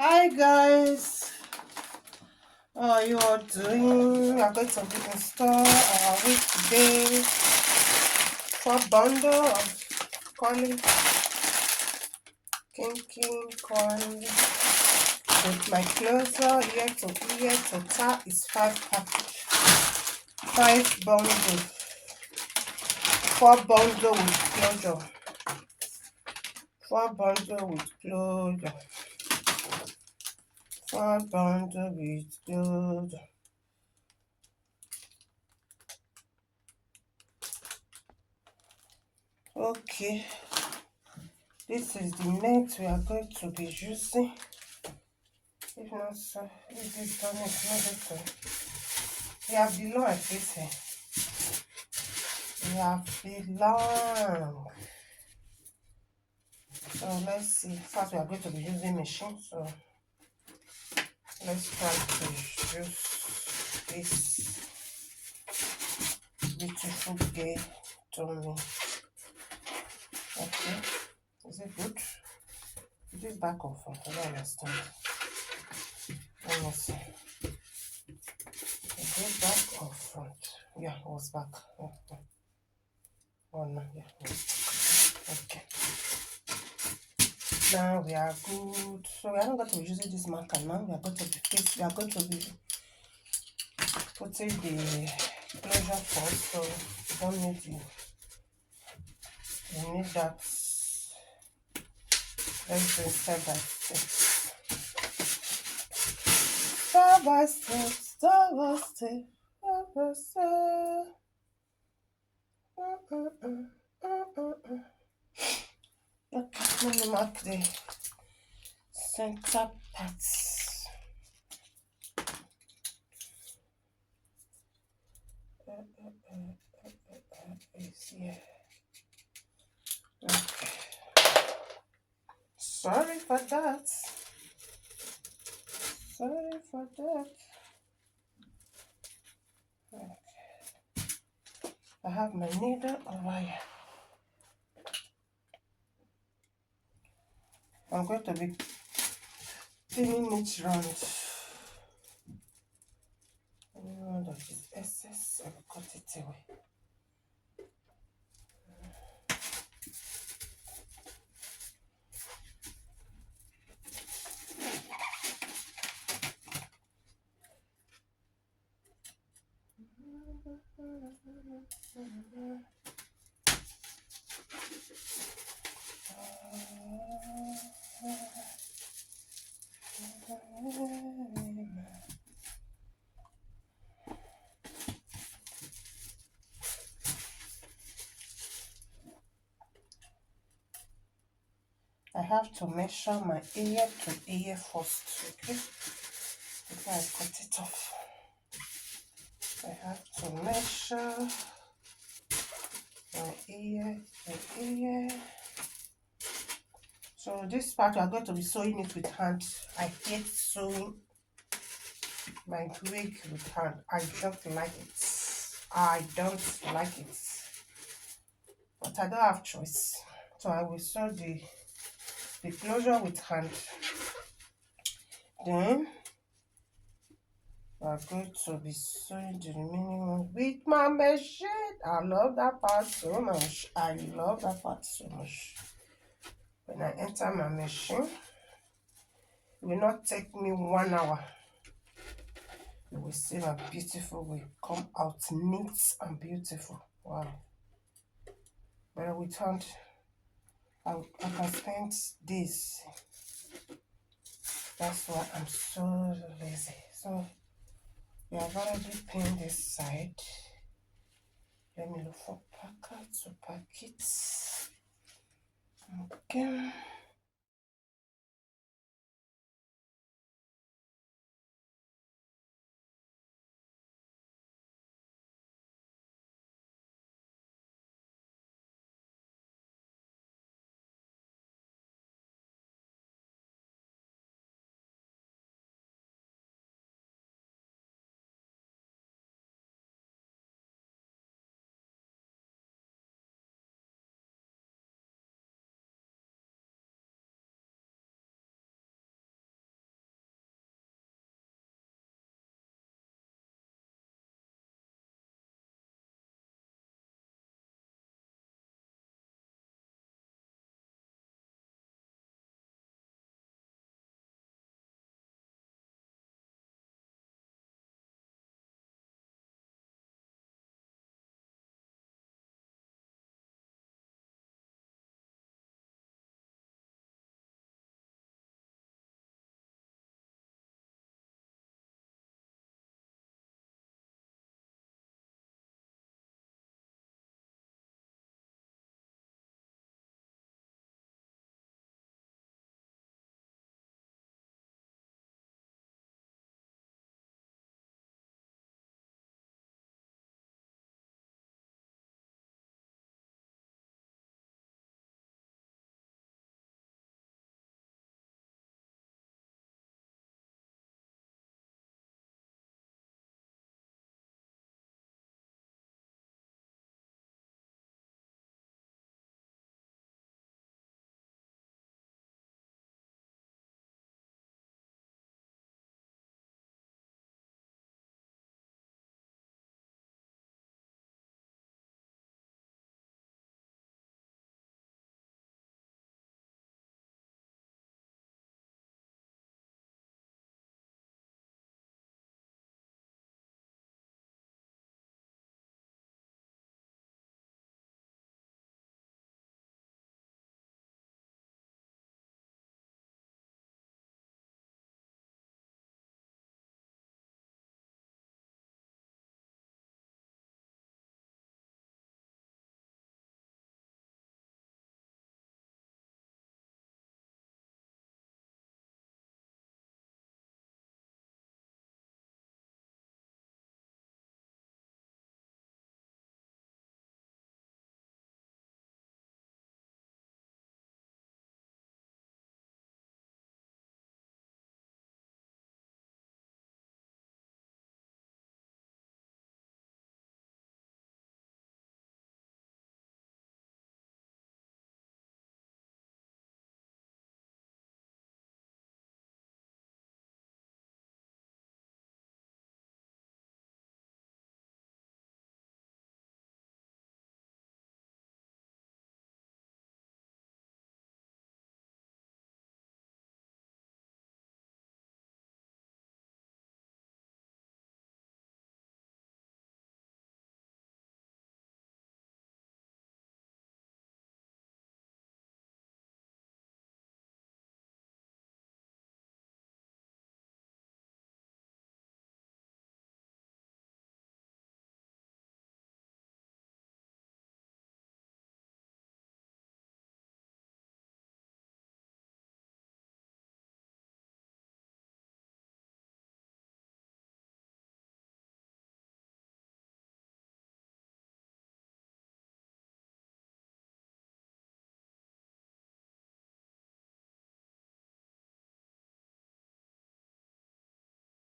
Hi guys, how are you all doing? We are going to install our week today for bundle of calling kinking corn with my closer ear to ear total is 5 bundle, 4 bundle with closure, 4 bundle with closure, 4 bundle with closure. Okay, this is the net we are going to be using. If not so, if this done is not good. We have the long like this here. We have the long. So let's see. First we are going to be using machine. So let's try to use this beautiful gay to me. Okay. Is it good? Is this back or front? I don't understand. Let me see. Is it back or front? Yeah, it was back. Oh no, yeah. Okay. Now we are good. So we are not going to be using this marker now. We are going to be putting the closure first. So we don't need we need that. Let's do step by step. Step by step, step by step, step by step. Okay, let me mark the center parts. Is here. Okay. Sorry for that. Sorry for that. Okay. I have my needle over here. I'm going to be pinning it round. Anyone that is excess, I will cut it away. I have to measure my ear to ear first, okay? Before I cut it off. I have to measure my ear to ear. So this part we are going to be sewing it with hand. I hate sewing my wig with hand. I don't like it. I don't like it. But I don't have choice. So I will sew the closure with hand. Then we are going to be sewing the remaining one with my machine. I love that part so much. I love that part so much. When I enter my machine, it will not take me 1 hour. You will see my beautiful will come out neat and beautiful. Wow. But with hand, I can spend days. That's why I'm so lazy. So we have already pinned this side. Let me look for packer to pack it. Okay.